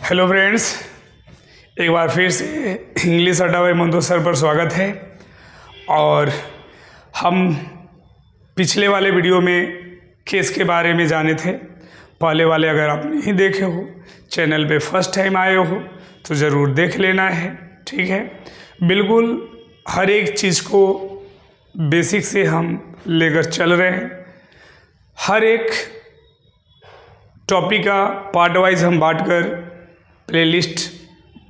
Hello friends, एक बार फिर से इंग्लिश अड्डा बाय मंदो सर पर स्वागत है। और हम पिछले वाले वीडियो में केस के बारे में जाने थे। पहले वाले अगर आप नहीं देखे हो, चैनल पे फर्स्ट टाइम आए हो तो ज़रूर देख लेना है। ठीक है, बिल्कुल हर एक चीज़ को बेसिक से हम लेकर चल रहे हैं। हर एक टॉपिक का पार्ट वाइज हम बांट कर प्लेलिस्ट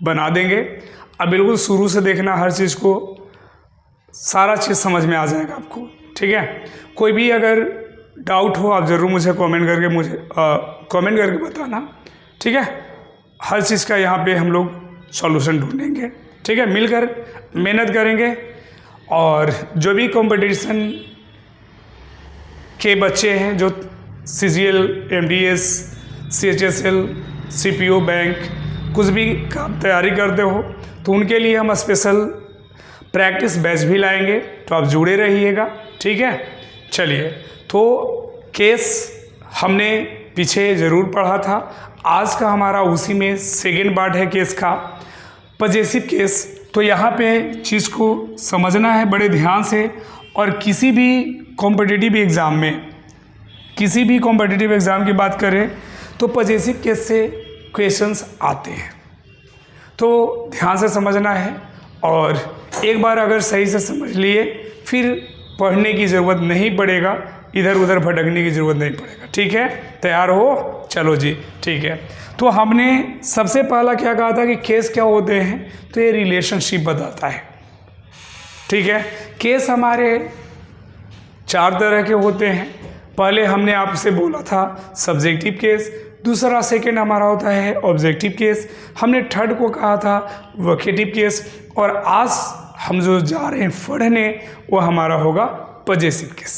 बना देंगे। अब बिल्कुल शुरू से देखना, हर चीज़ को, सारा चीज़ समझ में आ जाएगा आपको। ठीक है, कोई भी अगर डाउट हो आप ज़रूर मुझे कमेंट करके बताना। ठीक है, हर चीज़ का यहाँ पे हम लोग सॉल्यूशन ढूंढेंगे। ठीक है, मिलकर मेहनत करेंगे। और जो भी कंपटीशन के बच्चे हैं जो CGL, MDS, CHSL, CPO bank कुछ भी का तैयारी करते हो तो उनके लिए हम स्पेशल प्रैक्टिस बैच भी लाएंगे, तो आप जुड़े रहिएगा। ठीक है, चलिए, तो केस हमने पीछे ज़रूर पढ़ा था। आज का हमारा उसी में सेकेंड पार्ट है केस का, पजेसिव केस। तो यहाँ पे चीज़ को समझना है बड़े ध्यान से। और किसी भी कॉम्पिटिटिव एग्ज़ाम की बात करें तो पजेसिव केस से क्वेश्चंस आते हैं, तो ध्यान से समझना है। और एक बार अगर सही से समझ लिए फिर पढ़ने की ज़रूरत नहीं पड़ेगा, इधर उधर भटकने की ज़रूरत नहीं पड़ेगा। ठीक है, तैयार हो? चलो जी, ठीक है। तो हमने सबसे पहला क्या कहा था कि केस क्या होते हैं, तो ये रिलेशनशिप बताता है। ठीक है, केस हमारे 4 तरह के होते हैं। पहले हमने आपसे बोला था सब्जेक्टिव केस, दूसरा सेकंड हमारा होता है ऑब्जेक्टिव केस, हमने थर्ड को कहा था वोकेटिव केस, और आज हम जो जा रहे हैं पढ़ने वो हमारा होगा पजेसिव केस।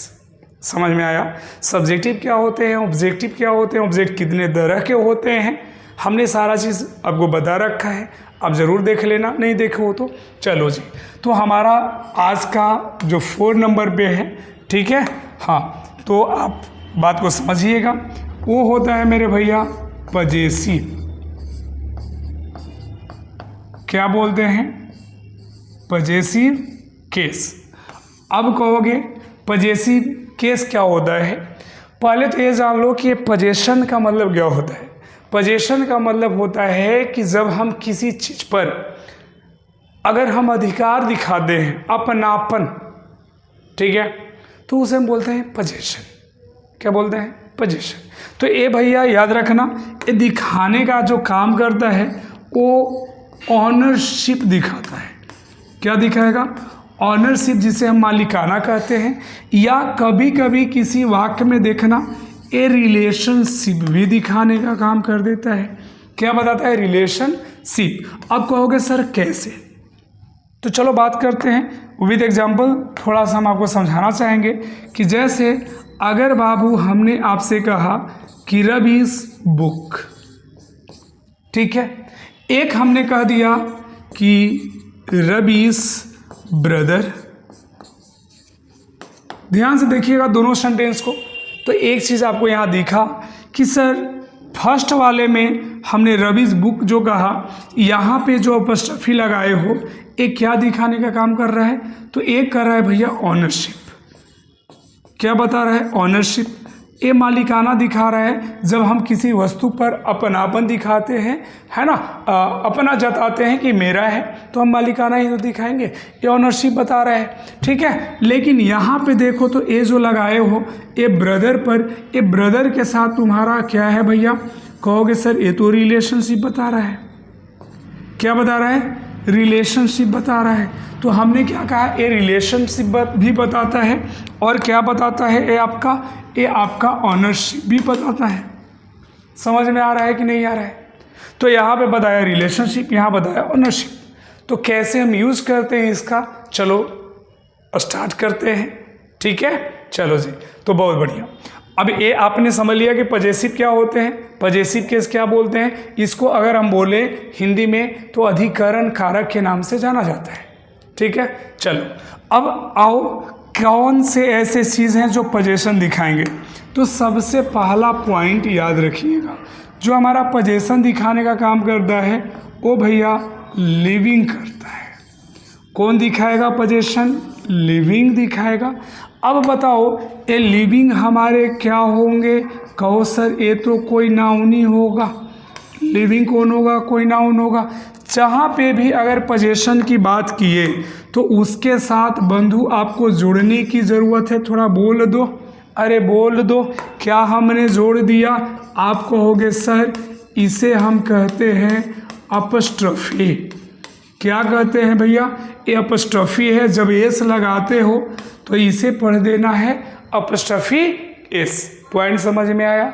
समझ में आया? सब्जेक्टिव क्या होते हैं, ऑब्जेक्टिव क्या होते हैं, ऑब्जेक्ट कितने तरह के होते हैं, हमने सारा चीज़ आपको बता रखा है। आप ज़रूर देख लेना, नहीं देखे हो तो। चलो जी, तो हमारा आज का जो 4 नंबर पे है, ठीक है, हाँ, तो आप बात को समझिएगा। वो होता है मेरे भैया पजेसिव। क्या बोलते हैं? Possessive case. अब कहोगे पजेसिव केस क्या होता है, पहले तो ये जान लो कि ये पजेशन का मतलब क्या होता है। पजेशन का मतलब होता है कि जब हम किसी चीज़ पर अगर हम अधिकार दिखाते हैं, अपनापन, ठीक है, तो उसे हम बोलते हैं पजेशन। क्या बोलते हैं? पजेशन। तो ये भैया याद रखना, ये दिखाने का जो काम करता है वो ऑनरशिप दिखाता है। क्या दिखाएगा? ऑनरशिप, जिसे हम मालिकाना कहते हैं। या कभी कभी किसी वाक्य में देखना, ये रिलेशनशिप भी दिखाने का काम कर देता है। क्या बताता है? रिलेशनशिप। अब कहोगे सर कैसे, तो चलो बात करते हैं विद एग्जाम्पल। थोड़ा सा हम आपको समझाना चाहेंगे कि जैसे अगर बाबू हमने आपसे कहा कि रबीज बुक, ठीक है, एक हमने कह दिया कि रबीज ब्रदर। ध्यान से देखिएगा दोनों सेंटेंस को। तो एक चीज़ आपको यहाँ दिखा कि सर फर्स्ट वाले में हमने रबीज बुक जो कहा, यहाँ पे जो अपस्ट्रफी लगाए हो, एक क्या दिखाने का काम कर रहा है, तो एक कर रहा है भैया ऑनरशिप। क्या बता रहा है? ऑनरशिप। ये मालिकाना दिखा रहा है। जब हम किसी वस्तु पर अपनापन दिखाते हैं, है ना, अपना जताते हैं कि मेरा है, तो हम मालिकाना ही तो दिखाएंगे। ये ऑनरशिप बता रहा है। ठीक है, लेकिन यहाँ पे देखो तो ये जो लगाए हो ये ब्रदर पर, ये ब्रदर के साथ तुम्हारा क्या है भैया? कहोगे सर ये तो रिलेशनशिप बता रहा है। क्या बता रहा है? रिलेशनशिप बता रहा है। तो हमने क्या कहा? ये रिलेशनशिप भी बताता है, और क्या बताता है? ये आपका ऑनरशिप भी बताता है। समझ में आ रहा है कि नहीं आ रहा है? तो यहाँ पे बताया रिलेशनशिप, यहाँ बताया ऑनरशिप। तो कैसे हम यूज़ करते हैं इसका, चलो स्टार्ट करते हैं। ठीक है, चलो जी, तो बहुत बढ़िया। अब ये आपने समझ लिया कि पजेसिव क्या होते हैं, पजेसिव केस क्या बोलते हैं। इसको अगर हम बोले हिंदी में तो अधिकरण कारक के नाम से जाना जाता है। ठीक है, चलो अब आओ, कौन से ऐसे चीज़ हैं जो पजेशन दिखाएंगे। तो सबसे पहला पॉइंट याद रखिएगा, जो हमारा पोजीशन दिखाने का काम करता है वो भैया लिविंग करता है। कौन दिखाएगा पोजीशन? लिविंग दिखाएगा। अब बताओ ये लिविंग हमारे क्या होंगे? कहो सर ये तो कोई नाउन ही होगा। लिविंग कौन होगा? कोई नाउन होगा। जहाँ पे भी अगर पोजीशन की बात किए तो उसके साथ बंधु आपको जोड़ने की ज़रूरत है। थोड़ा बोल दो, अरे बोल दो, क्या हमने जोड़ दिया? आप कहोगे सर इसे हम कहते हैं अपस्ट्रफी। क्या कहते हैं भैया? ये अपस्ट्रफी है। जब एस लगाते हो तो इसे पढ़ देना है अपस्ट्रफी एस। पॉइंट समझ में आया?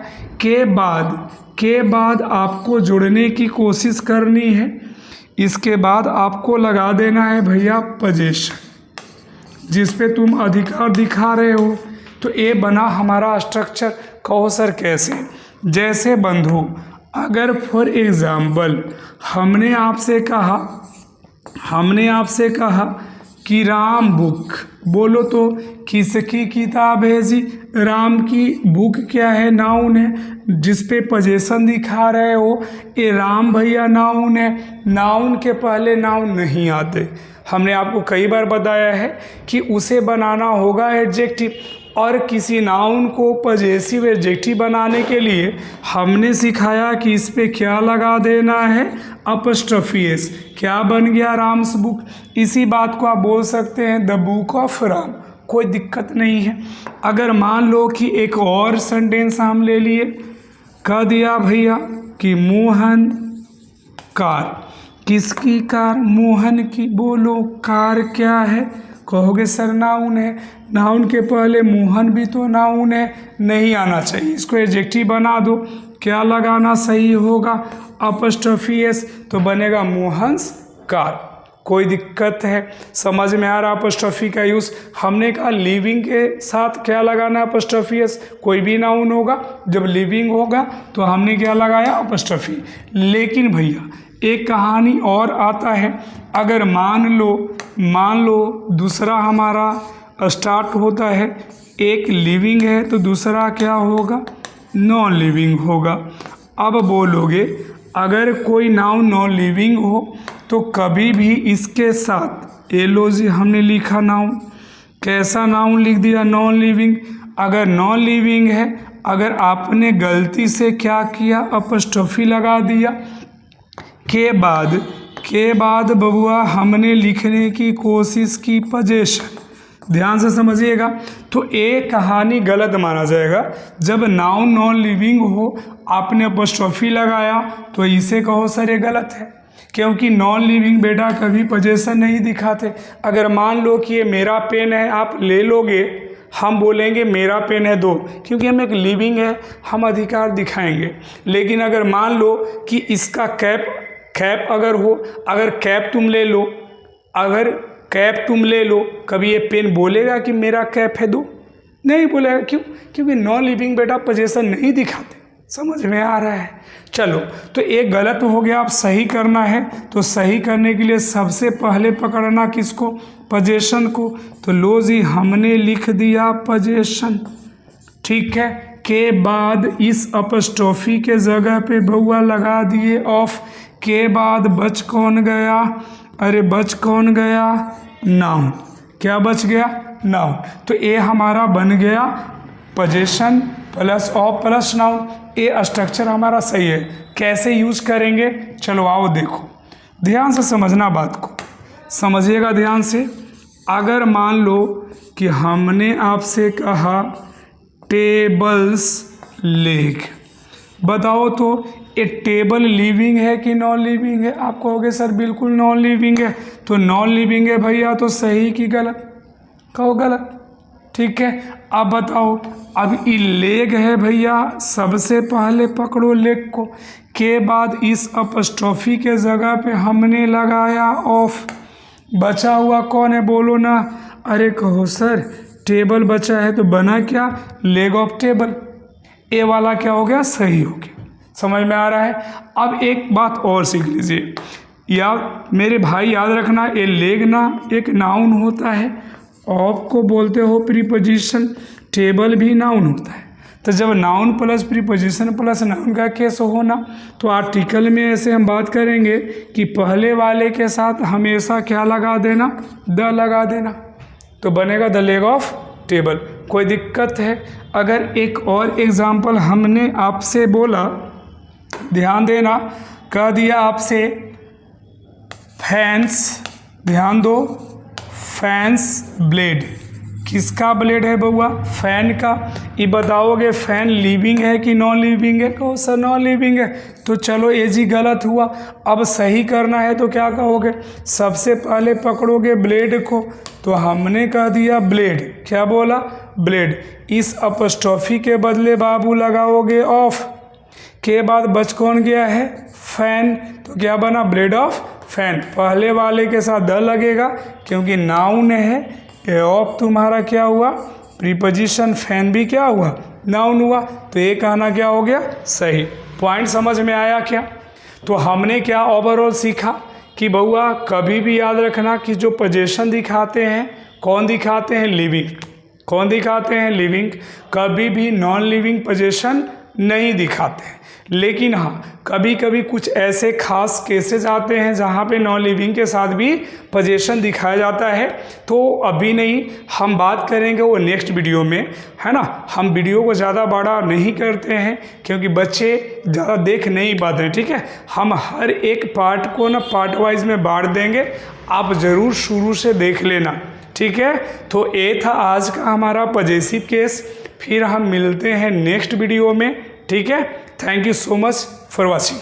के बाद आपको जोड़ने की कोशिश करनी है। इसके बाद आपको लगा देना है भैया पोजीशन, जिस पे तुम अधिकार दिखा रहे हो। तो ये बना हमारा स्ट्रक्चर। कहो सर कैसे? जैसे बंधु अगर फॉर एग्जाम्पल हमने आपसे कहा कि राम बुक, बोलो तो किसकी किताब है जी? राम की बुक क्या है? नाउन है। जिस पे पोजीशन दिखा रहे हो ये राम भैया नाउन है। नाउन के पहले नाउन नहीं आते। हमने आपको कई बार बताया है कि उसे बनाना होगा एडजेक्टिव, और किसी नाउन को पॉजेसिव एडजेक्टिव बनाने के लिए हमने सिखाया कि इस पे क्या लगा देना है? Apostrophe S. क्या बन गया? राम्स बुक। इसी बात को आप बोल सकते हैं द बुक ऑफ राम। कोई दिक्कत नहीं है। अगर मान लो कि एक और सेंटेंस हम ले लिए, कह दिया भैया कि मोहन कार। किसकी कार? मोहन की। बोलो कार क्या है? कहोगे सर नाउन है। नाउन के पहले मोहन भी तो नाउन है, नहीं आना चाहिए। इसको एडजेक्टिव बना दो। क्या लगाना सही होगा? Apostrophe S. तो बनेगा मोहन्स कार। कोई दिक्कत है? समझ में आ रहा अपस्ट्रफी का यूज़? हमने कहा लिविंग के साथ क्या लगाना है? Apostrophe S. कोई भी नाउन होगा जब लिविंग होगा तो हमने क्या लगाया? अपस्ट्रफी। लेकिन भैया एक कहानी और आता है। अगर मान लो दूसरा हमारा स्टार्ट होता है, एक लिविंग है तो दूसरा क्या होगा? नॉन लिविंग होगा। अब बोलोगे अगर कोई नाउन नॉन लिविंग हो तो कभी भी इसके साथ लो जी हमने लिखा नाउन। कैसा नाउन लिख दिया? Non living. अगर नॉन लिविंग है, अगर आपने गलती से क्या किया? अपस्ट्रफी लगा दिया। के बाद बबुआ हमने लिखने की कोशिश की पोजीशन। ध्यान से समझिएगा। तो ये कहानी गलत माना जाएगा। जब नाउन नॉन लिविंग हो आपने अपस्ट्रफी लगाया तो इसे कहो सर ये गलत है, क्योंकि नॉन लिविंग बेटा कभी पोजीशन नहीं दिखाते। अगर मान लो कि ये मेरा पेन है, आप ले लोगे, हम बोलेंगे मेरा पेन है दो, क्योंकि हम एक लिविंग है, हम अधिकार दिखाएंगे। लेकिन अगर मान लो कि इसका कैप अगर हो, अगर कैप तुम ले लो, कभी ये पेन बोलेगा कि मेरा कैप है दो? नहीं बोलेगा। क्यों? क्योंकि नॉन लिविंग बेटा पोजीशन नहीं दिखाते। समझ में आ रहा है? चलो, तो एक गलत हो गया, आप सही करना है। तो सही करने के लिए सबसे पहले पकड़ना किसको? पोजीशन को। तो लो जी हमने लिख दिया पोजीशन। ठीक है। के बाद इस अपस्ट्रॉफी के जगह पे बउआ लगा दिए ऑफ। के बाद बच कौन गया? अरे बच कौन गया? नाउन। क्या बच गया? नाउन। तो ये हमारा बन गया position plus of plus noun. ये स्ट्रक्चर हमारा सही है। कैसे यूज करेंगे? चलो आओ देखो, ध्यान से समझना, बात को समझिएगा ध्यान से। अगर मान लो कि हमने आपसे कहा टेबल्स लेग, बताओ तो ये टेबल लिविंग है कि नॉन लिविंग है? आप कहोगे सर बिल्कुल नॉन लिविंग है। तो नॉन लिविंग है भैया, तो सही कि गलत? कहो गलत। ठीक है। अब बताओ, अब ये लेग है भैया, सबसे पहले पकड़ो लेग को। के बाद इस अपस्ट्रॉफी के जगह पे हमने लगाया ऑफ। बचा हुआ कौन है? बोलो ना। अरे कहो सर टेबल बचा है, तो बना क्या? Leg of table. ए वाला क्या हो गया? सही हो गया। समझ में आ रहा है? अब एक बात और सीख लीजिए, याद मेरे भाई याद रखना, ये लेग ना एक नाउन होता है। ऑफ को बोलते हो प्रीपोजिशन, टेबल भी नाउन होता है। तो जब noun plus preposition plus noun का केस हो ना, तो आर्टिकल में ऐसे हम बात करेंगे कि पहले वाले के साथ हमेशा क्या लगा देना, द लगा देना, तो बनेगा द लेग ऑफ टेबल। कोई दिक्कत है? अगर एक और एग्जाम्पल हमने आपसे बोला, ध्यान देना, कह दिया आपसे फैंस, ध्यान दो, फैंस ब्लेड, किसका ब्लेड है बउआ? फैन का। ये बताओगे फैन लिविंग है कि नॉन लिविंग है? कहो सर नॉन लिविंग है। तो चलो ये जी गलत हुआ। अब सही करना है तो क्या कहोगे? सबसे पहले पकड़ोगे ब्लेड को, तो हमने कह दिया ब्लेड, क्या बोला? ब्लेड। इस अपस्ट्रॉफी के बदले बाबू लगाओगे ऑफ, के बाद बच कौन गया है? फैन, तो क्या बना? Blade of fan. पहले वाले के साथ द लगेगा क्योंकि नाउन है, ऑफ तुम्हारा क्या हुआ? प्रीपोजिशन, फैन भी क्या हुआ? नाउन हुआ। तो ये कहना क्या हो गया? सही। पॉइंट समझ में आया क्या? तो हमने क्या ओवरऑल सीखा कि बउआ कभी भी याद रखना कि जो पोजीशन दिखाते हैं, कौन दिखाते हैं? लिविंग। कौन दिखाते हैं? लिविंग। कभी भी नॉन लिविंग पोजीशन नहीं दिखाते हैं। लेकिन हाँ, कभी कभी कुछ ऐसे खास केसेस आते हैं जहाँ पे नॉन लिविंग के साथ भी पोजीशन दिखाया जाता है, तो अभी नहीं, हम बात करेंगे वो नेक्स्ट वीडियो में, है ना। हम वीडियो को ज़्यादा बड़ा नहीं करते हैं क्योंकि बच्चे ज़्यादा देख नहीं पाते हैं, ठीक है। हम हर एक पार्ट को ना पार्ट वाइज में बांट देंगे, आप ज़रूर शुरू से देख लेना, ठीक है। तो ये था आज का हमारा पॉजेसिव केस। फिर हम मिलते हैं नेक्स्ट वीडियो में, ठीक है। Thank you so much for watching.